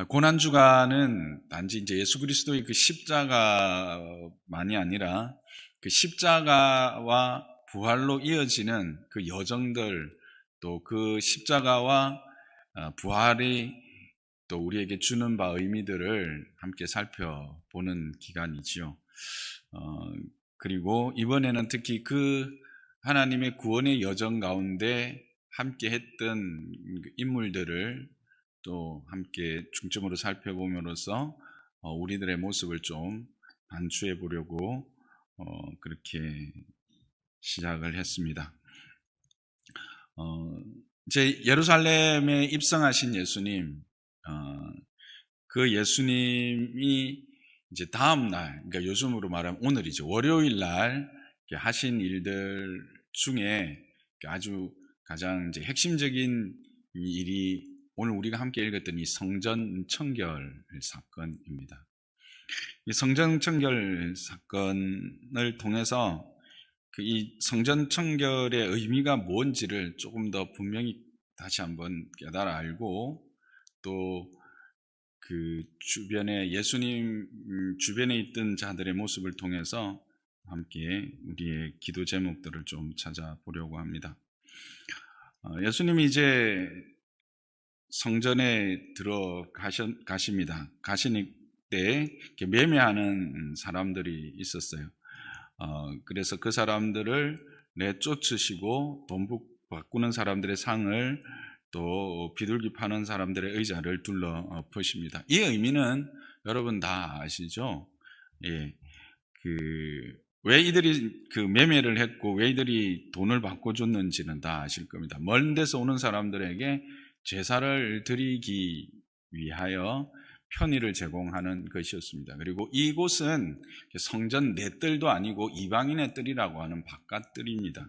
고난주간은 단지 이제 예수 그리스도의 그 십자가만이 아니라 그 십자가와 부활로 이어지는 그 여정들, 또 그 십자가와 부활이 또 우리에게 주는 바 의미들을 함께 살펴보는 기간이지요. 그리고 이번에는 특히 그 하나님의 구원의 여정 가운데 함께 했던 인물들을 또 함께 중점으로 살펴보면서 우리들의 모습을 좀 반추해 보려고 그렇게 시작을 했습니다. 이제 예루살렘에 입성하신 예수님, 그 예수님이 이제 다음 날, 그러니까 요즘으로 말하면 오늘이죠. 월요일 날 하신 일들 중에 아주 가장 이제 핵심적인 일이 오늘 우리가 함께 읽었던 이 성전 청결 사건입니다. 이 성전 청결 사건을 통해서 이 성전 청결의 의미가 뭔지를 조금 더 분명히 다시 한번 깨달아 알고, 또 그 주변에 예수님 주변에 있던 자들의 모습을 통해서 함께 우리의 기도 제목들을 좀 찾아보려고 합니다. 예수님이 이제 성전에 들어가십니다. 가시니 때 매매하는 사람들이 있었어요. 그래서 그 사람들을 내쫓으시고 돈 바꾸는 사람들의 상을, 또 비둘기 파는 사람들의 의자를 둘러보십니다. 이 의미는 여러분 다 아시죠? 예, 왜 이들이 그 매매를 했고 왜 이들이 돈을 바꿔줬는지는 다 아실 겁니다. 먼 데서 오는 사람들에게 제사를 드리기 위하여 편의를 제공하는 것이었습니다. 그리고 이곳은 성전 내 뜰도 아니고 이방인의 뜰이라고 하는 바깥 뜰입니다.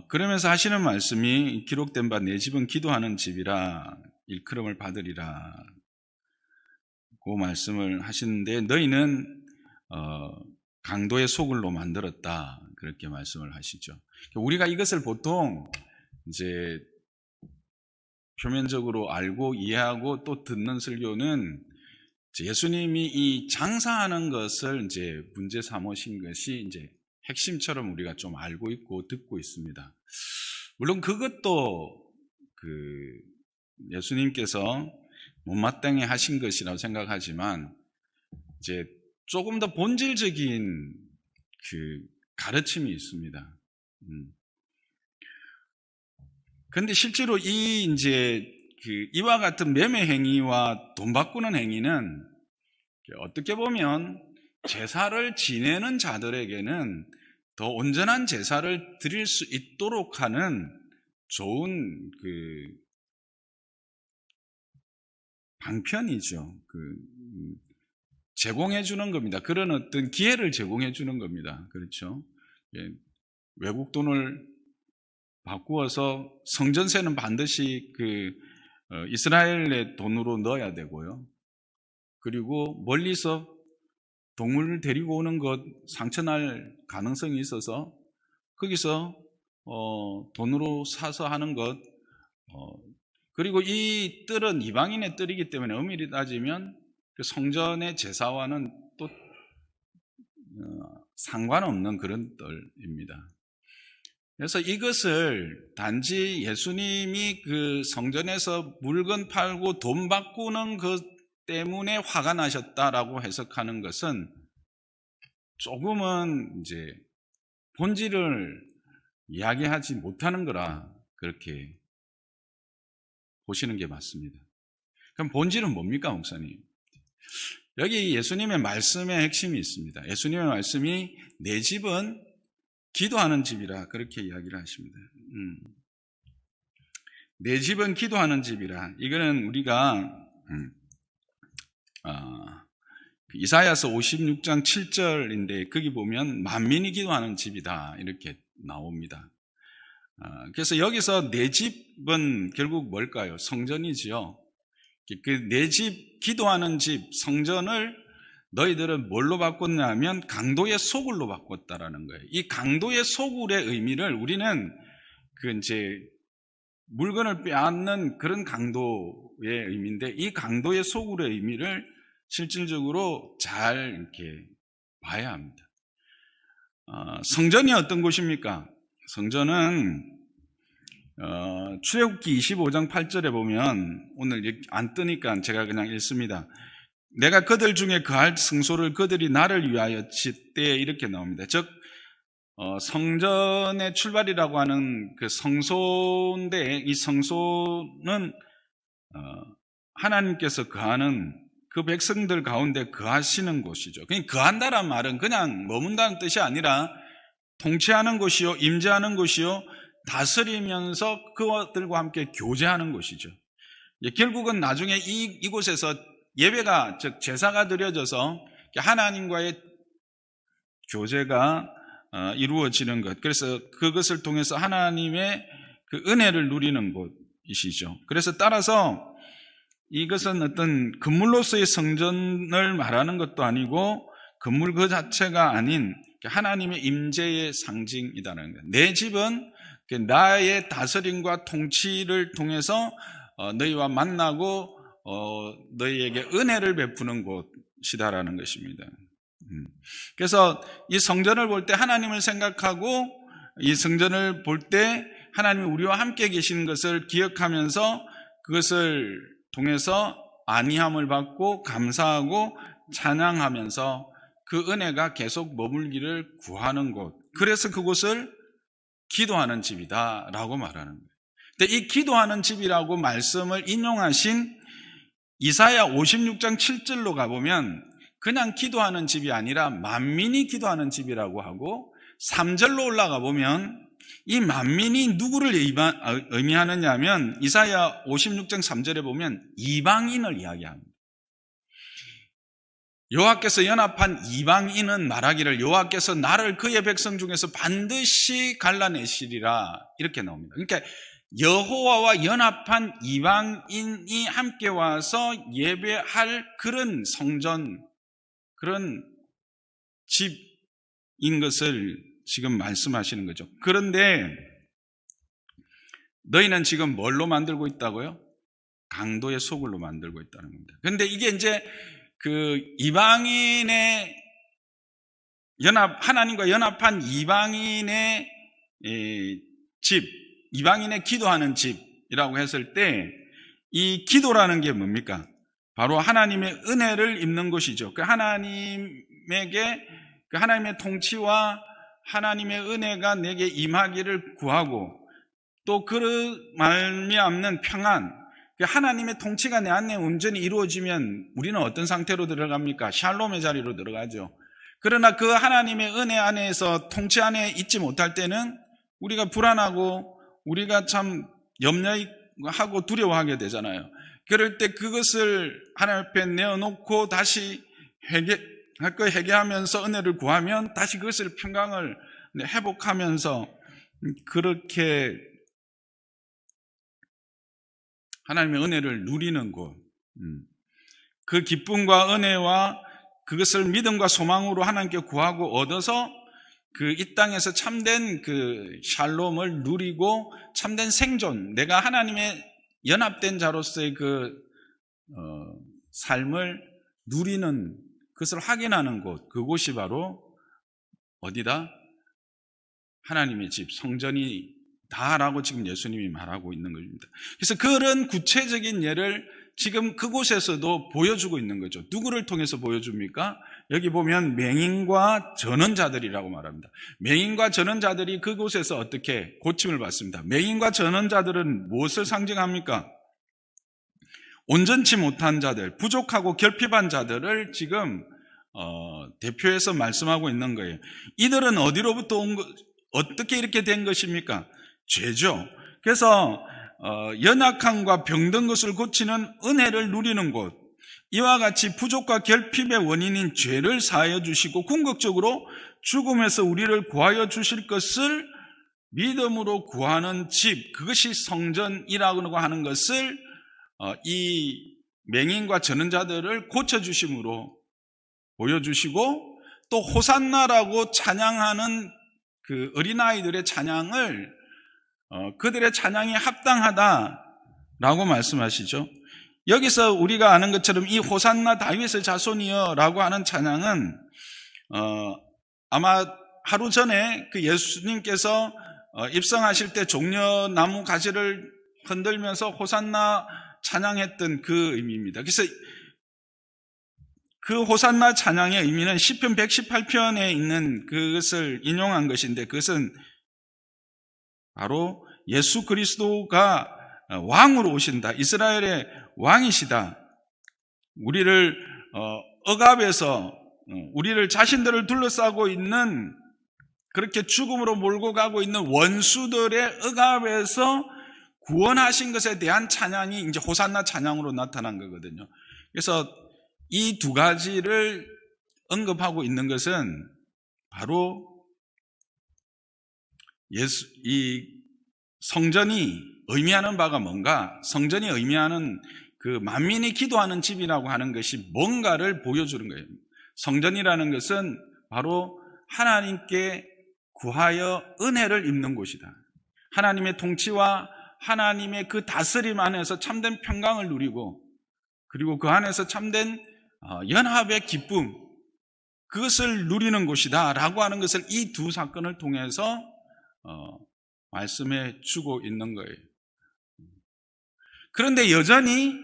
그러면서 하시는 말씀이 기록된 바 내 집은 기도하는 집이라 일컬음을 받으리라 고 말씀을 하시는데, 너희는 강도의 소굴로 만들었다, 그렇게 말씀을 하시죠. 우리가 이것을 보통 이제 표면적으로 알고 이해하고 또 듣는 설교는 예수님이 이 장사하는 것을 이제 문제 삼으신 것이 이제 핵심처럼 우리가 좀 알고 있고 듣고 있습니다. 물론 그것도 예수님께서 못마땅히 하신 것이라고 생각하지만, 이제 조금 더 본질적인 가르침이 있습니다. 그런데 실제로 이와 같은 매매 행위와 돈 바꾸는 행위는 어떻게 보면 제사를 지내는 자들에게는 더 온전한 제사를 드릴 수 있도록 하는 좋은 방편이죠. 제공해 주는 겁니다. 그런 어떤 기회를 제공해 주는 겁니다. 그렇죠? 외국 돈을 바꾸어서 성전세는 반드시 이스라엘의 돈으로 넣어야 되고요. 그리고 멀리서 동물을 데리고 오는 것 상처날 가능성이 있어서 거기서 돈으로 사서 하는 것, 그리고 이 뜰은 이방인의 뜰이기 때문에 엄밀히 따지면 그 성전의 제사와는 또 상관없는 그런 뜰입니다. 그래서 이것을 단지 예수님이 그 성전에서 물건 팔고 돈 바꾸는 것 때문에 화가 나셨다라고 해석하는 것은 조금은 이제 본질을 이야기하지 못하는 거라, 그렇게 보시는 게 맞습니다. 그럼 본질은 뭡니까, 목사님? 여기 예수님의 말씀의 핵심이 있습니다. 예수님의 말씀이 내 집은 기도하는 집이라, 그렇게 이야기를 하십니다. 내 집은 기도하는 집이라. 이거는 우리가 이사야서 56장 7절인데 거기 보면 만민이 기도하는 집이다, 이렇게 나옵니다. 그래서 여기서 내 집은 결국 뭘까요? 성전이지요. 내 집, 기도하는 집, 성전을 너희들은 뭘로 바꿨냐면 강도의 소굴로 바꿨다라는 거예요. 이 강도의 소굴의 의미를 우리는 이제 물건을 빼앗는 그런 강도의 의미인데, 이 강도의 속으로의 의미를 실질적으로 잘 이렇게 봐야 합니다. 성전이 어떤 곳입니까? 성전은 출애굽기 25장 8절에 보면, 오늘 안 뜨니까 제가 그냥 읽습니다. 내가 그들 중에 거할 성소를 그들이 나를 위하여 짓되, 이렇게 나옵니다. 즉 성전의 출발이라고 하는 그 성소인데, 이 성소는 하나님께서 거하는 그 백성들 가운데 거하시는 곳이죠. 그냥 거한다란 말은 그냥 머문다는 뜻이 아니라 통치하는 곳이요, 임재하는 곳이요, 다스리면서 그들과 함께 교제하는 곳이죠. 결국은 나중에 이곳에서 예배가, 즉 제사가 드려져서 하나님과의 교제가 이루어지는 것, 그래서 그것을 통해서 하나님의 그 은혜를 누리는 곳이시죠. 그래서 따라서 이것은 어떤 건물로서의 성전을 말하는 것도 아니고 건물 그 자체가 아닌 하나님의 임재의 상징이라는 거예요. 내 집은 나의 다스림과 통치를 통해서 너희와 만나고 너희에게 은혜를 베푸는 곳이다라는 것입니다. 그래서 이 성전을 볼 때 하나님을 생각하고, 이 성전을 볼 때 하나님이 우리와 함께 계시는 것을 기억하면서 그것을 통해서 안위함을 받고 감사하고 찬양하면서 그 은혜가 계속 머물기를 구하는 곳, 그래서 그곳을 기도하는 집이다라고 말하는 거예요. 근데 이 기도하는 집이라고 말씀을 인용하신 이사야 56장 7절로 가보면 그냥 기도하는 집이 아니라 만민이 기도하는 집이라고 하고, 3절로 올라가 보면 이 만민이 누구를 의미하느냐 하면 이사야 56장 3절에 보면 이방인을 이야기합니다. 여호와께서 연합한 이방인은 말하기를 여호와께서 나를 그의 백성 중에서 반드시 갈라내시리라, 이렇게 나옵니다. 그러니까 여호와와 연합한 이방인이 함께 와서 예배할 그런 성전, 그런 집인 것을 지금 말씀하시는 거죠. 그런데 너희는 지금 뭘로 만들고 있다고요? 강도의 소굴로 만들고 있다는 겁니다. 그런데 이게 이제 그 이방인의 하나님과 연합한 이방인의 집, 이방인의 기도하는 집이라고 했을 때, 이 기도라는 게 뭡니까? 바로 하나님의 은혜를 입는 것이죠. 그 하나님에게, 그 하나님의 통치와 하나님의 은혜가 내게 임하기를 구하고, 또 그 말미암는 평안, 그 하나님의 통치가 내 안에 온전히 이루어지면 우리는 어떤 상태로 들어갑니까? 샬롬의 자리로 들어가죠. 그러나 그 하나님의 은혜 안에서, 통치 안에 있지 못할 때는 우리가 불안하고 우리가 참 염려하고 두려워하게 되잖아요. 그럴 때 그것을 하나님 앞에 내어놓고 다시 회개할 거 회개하면서 은혜를 구하면 다시 그것을 평강을 회복하면서 그렇게 하나님의 은혜를 누리는 곳, 그 기쁨과 은혜와 그것을 믿음과 소망으로 하나님께 구하고 얻어서 그 이 땅에서 참된 그 샬롬을 누리고 참된 생존, 내가 하나님의 연합된 자로서의 그 삶을 누리는, 그것을 확인하는 곳, 그곳이 바로 어디다? 하나님의 집, 성전이 다라고 지금 예수님이 말하고 있는 것입니다. 그래서 그런 구체적인 예를 지금 그곳에서도 보여주고 있는 거죠. 누구를 통해서 보여줍니까? 여기 보면 맹인과 전원자들이라고 말합니다. 맹인과 전원자들이 그곳에서 어떻게 고침을 받습니다. 맹인과 전원자들은 무엇을 상징합니까? 온전치 못한 자들, 부족하고 결핍한 자들을 지금 대표해서 말씀하고 있는 거예요. 이들은 어디로부터 온 것, 어떻게 이렇게 된 것입니까? 죄죠. 그래서 연약함과 병든 것을 고치는 은혜를 누리는 곳, 이와 같이 부족과 결핍의 원인인 죄를 사하여 주시고 궁극적으로 죽음에서 우리를 구하여 주실 것을 믿음으로 구하는 집, 그것이 성전이라고 하는 것을 이 맹인과 전원자들을 고쳐주심으로 보여주시고, 또 호산나라고 찬양하는 그 어린아이들의 찬양을 그들의 찬양이 합당하다라고 말씀하시죠. 여기서 우리가 아는 것처럼 이 호산나 다윗의 자손이여 라고 하는 찬양은 아마 하루 전에 그 예수님께서 입성하실 때 종려나무 가지를 흔들면서 호산나 찬양했던 그 의미입니다. 그래서 그 호산나 찬양의 의미는 시편 118편에 있는 그것을 인용한 것인데, 그것은 바로 예수 그리스도가 왕으로 오신다, 이스라엘의 왕이시다, 우리를 억압해서 우리를 자신들을 둘러싸고 있는, 그렇게 죽음으로 몰고 가고 있는 원수들의 억압에서 구원하신 것에 대한 찬양이 이제 호산나 찬양으로 나타난 거거든요. 그래서 이 두 가지를 언급하고 있는 것은 바로 이 성전이 의미하는 바가 뭔가, 성전이 의미하는 그 만민이 기도하는 집이라고 하는 것이 뭔가를 보여주는 거예요. 성전이라는 것은 바로 하나님께 구하여 은혜를 입는 곳이다. 하나님의 통치와 하나님의 그 다스림 안에서 참된 평강을 누리고, 그리고 그 안에서 참된 연합의 기쁨, 그것을 누리는 곳이다 라고 하는 것을 이 두 사건을 통해서 말씀해 주고 있는 거예요. 그런데 여전히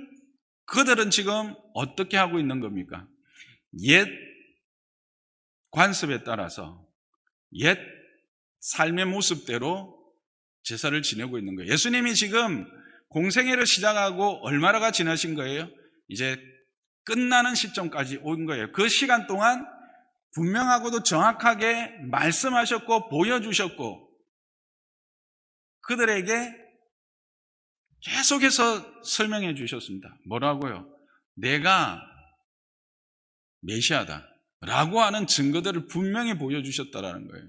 그들은 지금 어떻게 하고 있는 겁니까? 옛 관습에 따라서 옛 삶의 모습대로 제사를 지내고 있는 거예요. 예수님이 지금 공생애를 시작하고 얼마나 지나신 거예요? 이제 끝나는 시점까지 온 거예요. 그 시간 동안 분명하고도 정확하게 말씀하셨고 보여주셨고, 그들에게 계속해서 설명해 주셨습니다. 뭐라고요? 내가 메시아다 라고 하는 증거들을 분명히 보여주셨다라는 거예요.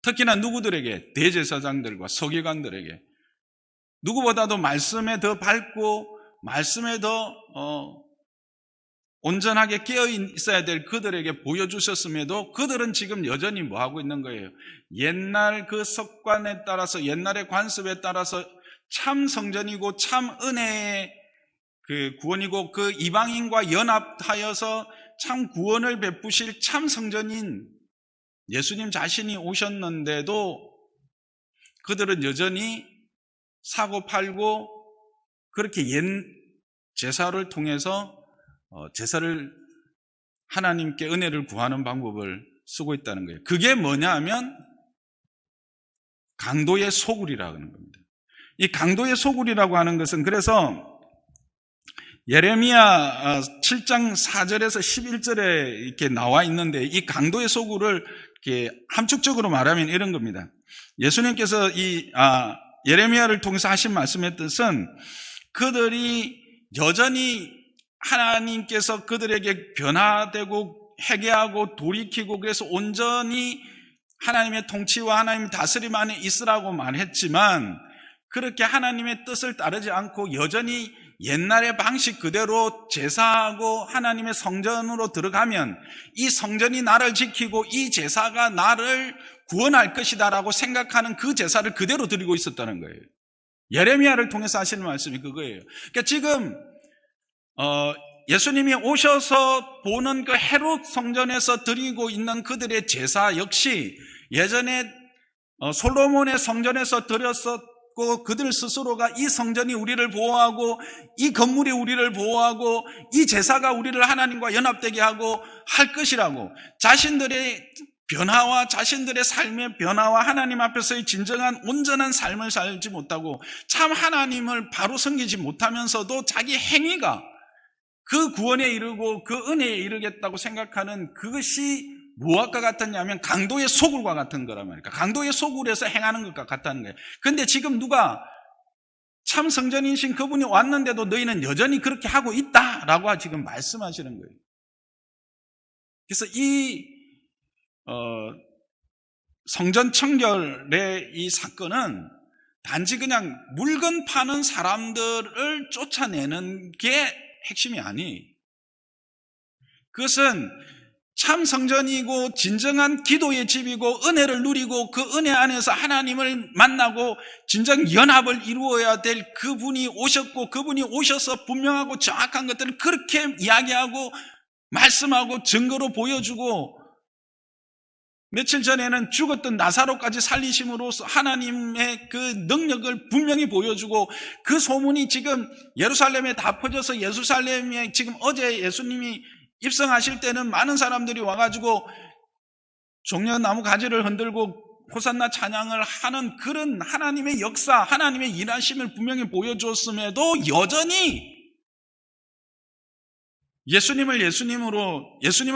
특히나 누구들에게? 대제사장들과 서기관들에게. 누구보다도 말씀에 더 밝고 말씀에 더 온전하게 깨어 있어야 될 그들에게 보여주셨음에도 그들은 지금 여전히 뭐 하고 있는 거예요? 옛날 그 습관에 따라서, 옛날의 관습에 따라서 참 성전이고 참 은혜의 그 구원이고, 그 이방인과 연합하여서 참 구원을 베푸실 참 성전인 예수님 자신이 오셨는데도 그들은 여전히 사고 팔고 그렇게 옛 제사를 통해서 제사를, 하나님께 은혜를 구하는 방법을 쓰고 있다는 거예요. 그게 뭐냐 하면 강도의 소굴이라고 하는 겁니다. 이 강도의 소굴이라고 하는 것은, 그래서 예레미야 7장 4절에서 11절에 이렇게 나와 있는데, 이 강도의 소굴을 이렇게 함축적으로 말하면 이런 겁니다. 예수님께서 이 예레미야를 통해서 하신 말씀의 뜻은, 그들이 여전히 하나님께서 그들에게 변화되고 회개하고 돌이키고, 그래서 온전히 하나님의 통치와 하나님의 다스림 안에 있으라고 말했지만, 그렇게 하나님의 뜻을 따르지 않고 여전히 옛날의 방식 그대로 제사하고 하나님의 성전으로 들어가면 이 성전이 나를 지키고 이 제사가 나를 구원할 것이다라고 생각하는 그 제사를 그대로 드리고 있었다는 거예요. 예레미야를 통해서 하시는 말씀이 그거예요. 그러니까 지금 예수님이 오셔서 보는 그 헤롯 성전에서 드리고 있는 그들의 제사 역시 예전에 솔로몬의 성전에서 드렸었고, 그들 스스로가 이 성전이 우리를 보호하고 이 건물이 우리를 보호하고 이 제사가 우리를 하나님과 연합되게 하고 할 것이라고, 자신들의 변화와 자신들의 삶의 변화와 하나님 앞에서의 진정한 온전한 삶을 살지 못하고 참 하나님을 바로 섬기지 못하면서도 자기 행위가 그 구원에 이르고 그 은혜에 이르겠다고 생각하는 그것이 무엇과 같았냐면 강도의 소굴과 같은 거란 말이에요. 강도의 소굴에서 행하는 것과 같다는 거예요. 그런데 지금 누가 참 성전이신 그분이 왔는데도 너희는 여전히 그렇게 하고 있다라고 지금 말씀하시는 거예요. 그래서 이 성전 청결의 이 사건은 단지 그냥 물건 파는 사람들을 쫓아내는 게 핵심이 아니, 그것은 참 성전이고 진정한 기도의 집이고 은혜를 누리고 그 은혜 안에서 하나님을 만나고 진정 연합을 이루어야 될 그분이 오셨고, 그분이 오셔서 분명하고 정확한 것들을 그렇게 이야기하고 말씀하고 증거로 보여주고, 며칠 전에는 죽었던 나사로까지 살리심으로써 하나님의 그 능력을 분명히 보여주고, 그 소문이 지금 예루살렘에 다 퍼져서, 예루살렘에 지금 어제 예수님이 입성하실 때는 많은 사람들이 와가지고 종려나무 가지를 흔들고 호산나 찬양을 하는 그런 하나님의 역사, 하나님의 일하심을 분명히 보여줬음에도 여전히 예수님을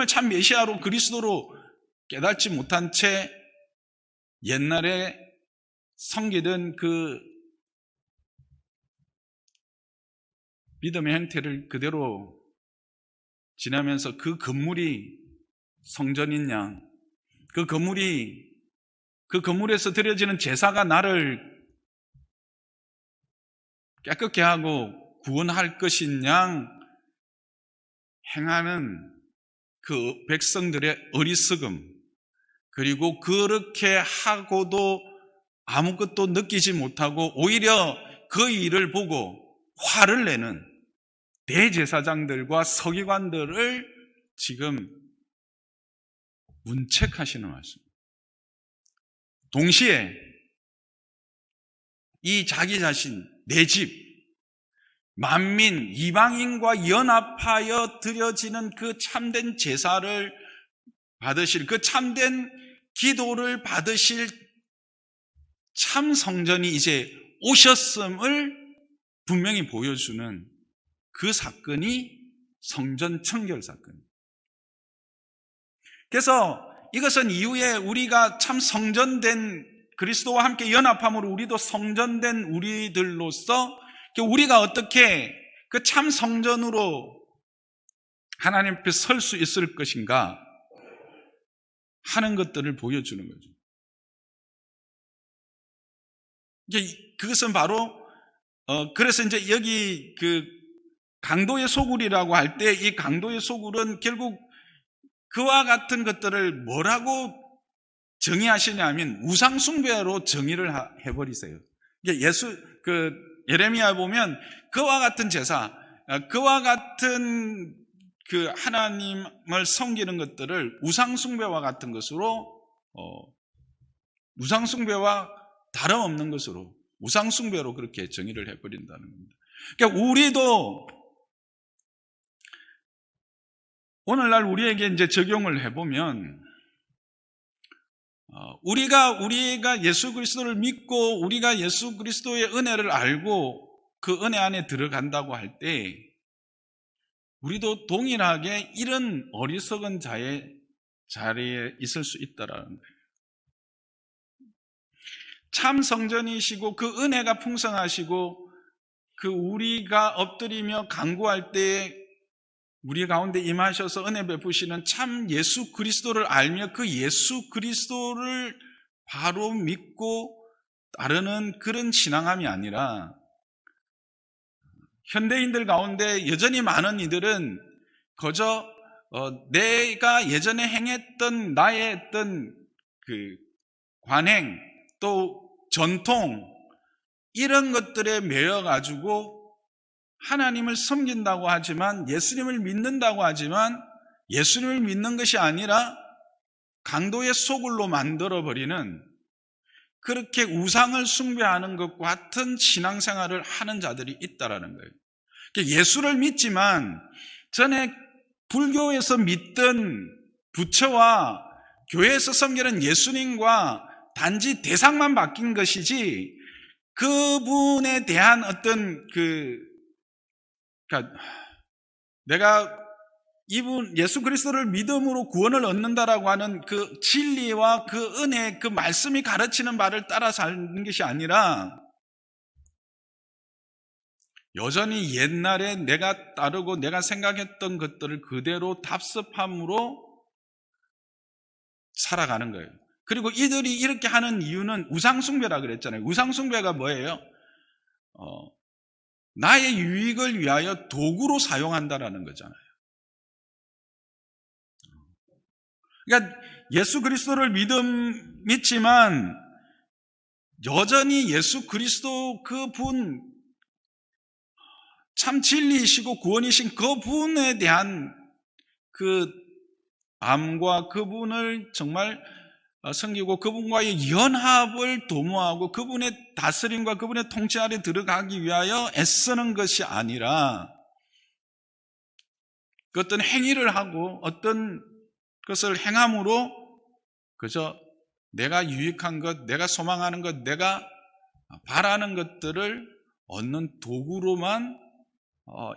참 메시아로, 그리스도로 깨닫지 못한 채 옛날에 섬기던 그 믿음의 형태를 그대로 지나면서, 그 건물이 성전인 양, 그 건물에서 드려지는 제사가 나를 깨끗게 하고 구원할 것인 양 행하는 그 백성들의 어리석음, 그리고 그렇게 하고도 아무것도 느끼지 못하고 오히려 그 일을 보고 화를 내는 대제사장들과 서기관들을 지금 문책하시는 말씀입니다. 동시에 이 자기 자신, 내 집, 만민, 이방인과 연합하여 드려지는 그 참된 제사를 받으실, 그 참된 기도를 받으실 참 성전이 이제 오셨음을 분명히 보여주는 그 사건이 성전 청결 사건입니다. 그래서 이것은 이후에 우리가 참 성전된, 그리스도와 함께 연합함으로 우리도 성전된 우리들로서 우리가 어떻게 그 참 성전으로 하나님 앞에 설 수 있을 것인가 하는 것들을 보여주는 거죠. 그것은 바로 그래서 이제 여기 그 강도의 소굴이라고 할 때, 이 강도의 소굴은 결국 그와 같은 것들을 뭐라고 정의하시냐면 우상숭배로 정의를 해버리세요. 예레미야 보면 그와 같은 제사, 그와 같은 그 하나님을 섬기는 것들을 우상숭배와 같은 것으로, 우상숭배와 다름없는 것으로, 우상숭배로 그렇게 정의를 해버린다는 겁니다. 그러니까 우리도 오늘날 우리에게 이제 적용을 해보면, 우리가 예수 그리스도를 믿고 우리가 예수 그리스도의 은혜를 알고 그 은혜 안에 들어간다고 할 때, 우리도 동일하게 이런 어리석은 자의 자리에 있을 수 있다라는 거예요. 참 성전이시고 그 은혜가 풍성하시고 그 우리가 엎드리며 간구할 때 우리 가운데 임하셔서 은혜 베푸시는 참 예수 그리스도를 알며 그 예수 그리스도를 바로 믿고 따르는 그런 신앙함이 아니라, 현대인들 가운데 여전히 많은 이들은 그저 내가 예전에 행했던 나의 어떤 그 관행 또 전통 이런 것들에 매여 가지고 하나님을 섬긴다고 하지만, 예수님을 믿는다고 하지만 예수님을 믿는 것이 아니라 강도의 소굴로 만들어버리는, 그렇게 우상을 숭배하는 것과 같은 신앙생활을 하는 자들이 있다라는 거예요. 예수를 믿지만 전에 불교에서 믿던 부처와 교회에서 섬기는 예수님과 단지 대상만 바뀐 것이지, 그분에 대한 어떤 그러니까 내가 이분 예수 그리스도를 믿음으로 구원을 얻는다라고 하는 그 진리와 그 은혜, 그 말씀이 가르치는 바를 따라 사는 것이 아니라, 여전히 옛날에 내가 따르고 내가 생각했던 것들을 그대로 답습함으로 살아가는 거예요. 그리고 이들이 이렇게 하는 이유는 우상숭배라 그랬잖아요. 우상숭배가 뭐예요? 나의 유익을 위하여 도구로 사용한다라는 거잖아요. 그러니까 예수 그리스도를 믿지만 여전히 예수 그리스도 그분 참 진리이시고 구원이신 그분에 대한 그 암과 그분을 정말 섬기고 그분과의 연합을 도모하고 그분의 다스림과 그분의 통치 아래 들어가기 위하여 애쓰는 것이 아니라 그 어떤 행위를 하고 어떤 것을 행함으로 그저 내가 유익한 것, 내가 소망하는 것, 내가 바라는 것들을 얻는 도구로만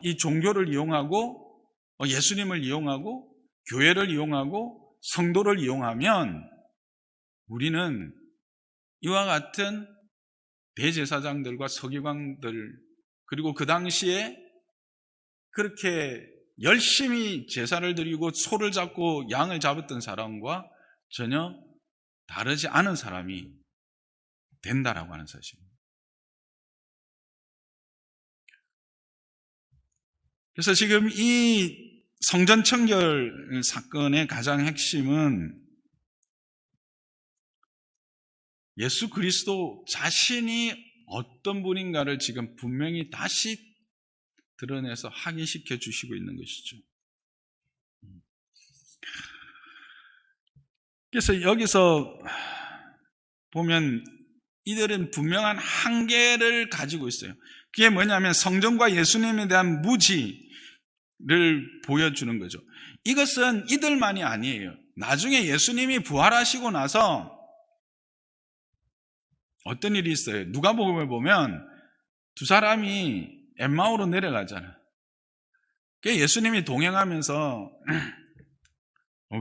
이 종교를 이용하고 예수님을 이용하고 교회를 이용하고 성도를 이용하면 우리는 이와 같은 대제사장들과 서기관들 그리고 그 당시에 그렇게 열심히 제사를 드리고 소를 잡고 양을 잡았던 사람과 전혀 다르지 않은 사람이 된다라고 하는 사실입니다. 그래서 지금 이 성전 청결 사건의 가장 핵심은 예수 그리스도 자신이 어떤 분인가를 지금 분명히 다시 드러내서 확인시켜 주시고 있는 것이죠. 그래서 여기서 보면 이들은 분명한 한계를 가지고 있어요. 그게 뭐냐면 성전과 예수님에 대한 무지를 보여주는 거죠. 이것은 이들만이 아니에요. 나중에 예수님이 부활하시고 나서 어떤 일이 있어요. 누가복음을 보면 두 사람이 엠마오로 내려가잖아요. 예수님이 동행하면서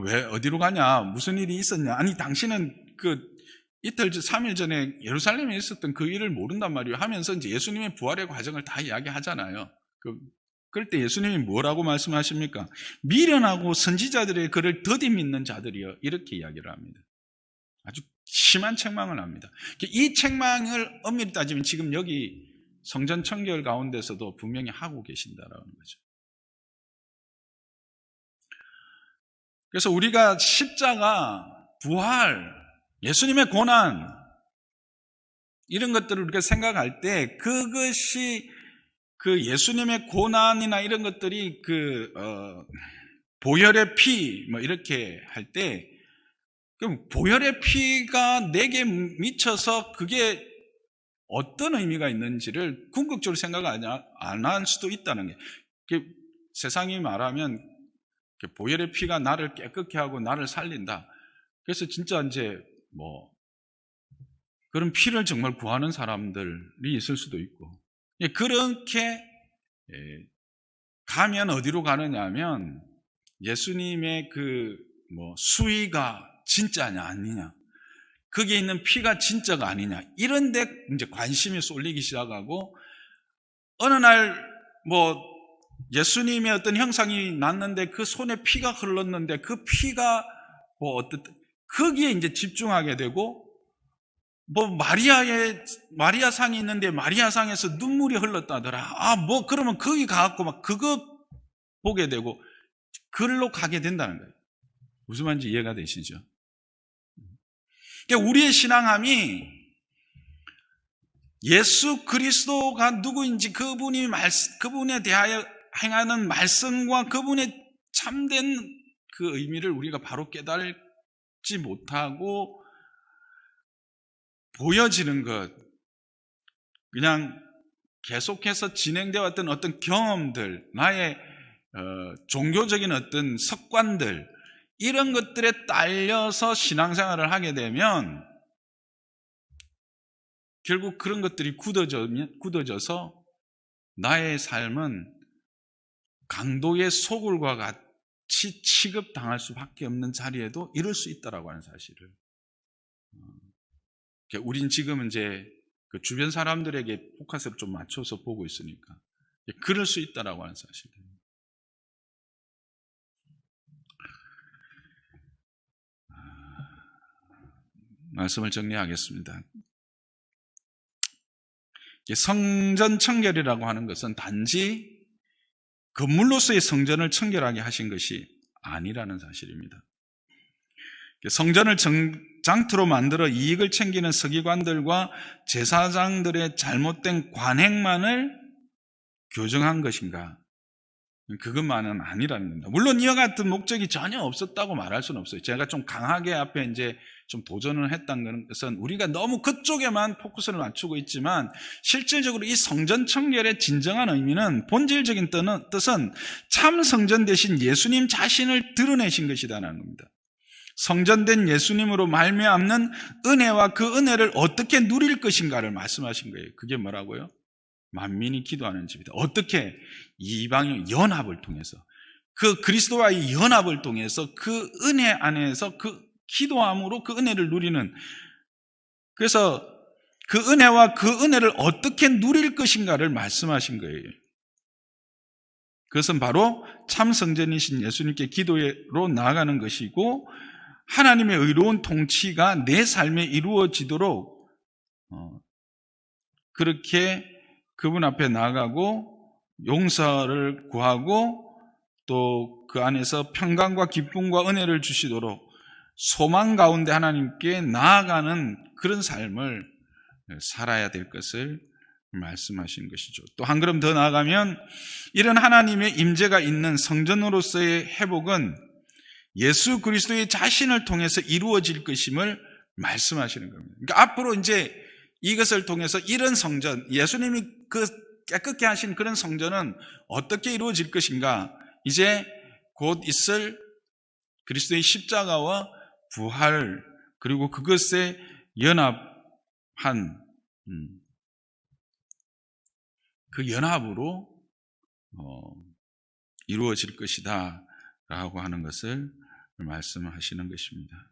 왜 어디로 가냐? 무슨 일이 있었냐? 아니 당신은 이틀 3일 전에 예루살렘에 있었던 그 일을 모른단 말이에요. 하면서 이제 예수님의 부활의 과정을 다 이야기하잖아요. 그럴 때 예수님이 뭐라고 말씀하십니까? 미련하고 선지자들의 글을 더디 믿는 자들이여 이렇게 이야기를 합니다. 아주 심한 책망을 합니다. 이 책망을 엄밀히 따지면 지금 여기 성전 청결 가운데서도 분명히 하고 계신다라는 거죠. 그래서 우리가 십자가, 부활, 예수님의 고난 이런 것들을 우리가 생각할 때 그것이 그 예수님의 고난이나 이런 것들이 보혈의 피 뭐 이렇게 할 때 그럼 보혈의 피가 내게 미쳐서 그게 어떤 의미가 있는지를 궁극적으로 생각 안 할 수도 있다는 게 세상이 말하면 보혈의 피가 나를 깨끗게 하고 나를 살린다. 그래서 진짜 이제 그런 피를 정말 구하는 사람들이 있을 수도 있고 그렇게 가면 어디로 가느냐 하면 예수님의 수위가 진짜냐 아니냐 거기에 있는 피가 진짜가 아니냐 이런 데 이제 관심이 쏠리기 시작하고 어느 날 예수님의 어떤 형상이 났는데 그 손에 피가 흘렀는데 그 피가 거기에 이제 집중하게 되고 마리아상이 있는데 마리아상에서 눈물이 흘렀다더라. 그러면 거기 가갖고 그거 보게 되고 그걸로 가게 된다는 거예요. 무슨 말인지 이해가 되시죠? 그러니까 우리의 신앙함이 예수 그리스도가 누구인지 그분에 대하여 행하는 말씀과 그분의 참된 그 의미를 우리가 바로 깨달지 못하고 보여지는 것, 그냥 계속해서 진행되어 왔던 어떤 경험들, 나의 종교적인 어떤 습관들 이런 것들에 딸려서 신앙생활을 하게 되면 결국 그런 것들이 굳어져서 나의 삶은 강도의 소굴과 같이 취급당할 수밖에 없는 자리에도 이럴 수 있다라고 하는 사실을 우린 지금 이제 그 주변 사람들에게 포커스를 좀 맞춰서 보고 있으니까 그럴 수 있다라고 하는 사실을 말씀을 정리하겠습니다. 성전 청결이라고 하는 것은 단지 건물로서의 성전을 청결하게 하신 것이 아니라는 사실입니다. 성전을 장터로 만들어 이익을 챙기는 서기관들과 제사장들의 잘못된 관행만을 교정한 것인가? 그것만은 아니라는 겁니다. 물론 이와 같은 목적이 전혀 없었다고 말할 수는 없어요. 제가 좀 강하게 앞에 이제 좀 도전을 했다는 것은 우리가 너무 그쪽에만 포커스를 맞추고 있지만 실질적으로 이 성전 청결의 진정한 의미는 본질적인 뜻은 참 성전 되신 예수님 자신을 드러내신 것이다라는 겁니다. 성전된 예수님으로 말미암는 은혜와 그 은혜를 어떻게 누릴 것인가를 말씀하신 거예요. 그게 뭐라고요? 만민이 기도하는 집이다. 어떻게? 이방인 연합을 통해서, 그 그리스도와의 연합을 통해서 그 은혜 안에서 그 기도함으로 그 은혜를 누리는, 그래서 그 은혜와 그 은혜를 어떻게 누릴 것인가를 말씀하신 거예요. 그것은 바로 참 성전이신 예수님께 기도로 나아가는 것이고 하나님의 의로운 통치가 내 삶에 이루어지도록 그렇게 그분 앞에 나아가고 용서를 구하고 또 그 안에서 평강과 기쁨과 은혜를 주시도록 소망 가운데 하나님께 나아가는 그런 삶을 살아야 될 것을 말씀하신 것이죠. 또 한 걸음 더 나아가면 이런 하나님의 임재가 있는 성전으로서의 회복은 예수 그리스도의 자신을 통해서 이루어질 것임을 말씀하시는 겁니다. 그러니까 앞으로 이제 이것을 통해서 이런 성전, 예수님이 그 깨끗게 하신 그런 성전은 어떻게 이루어질 것인가? 이제 곧 있을 그리스도의 십자가와 부활, 그리고 그것에 연합한 그 연합으로 이루어질 것이다 라고 하는 것을 말씀하시는 것입니다.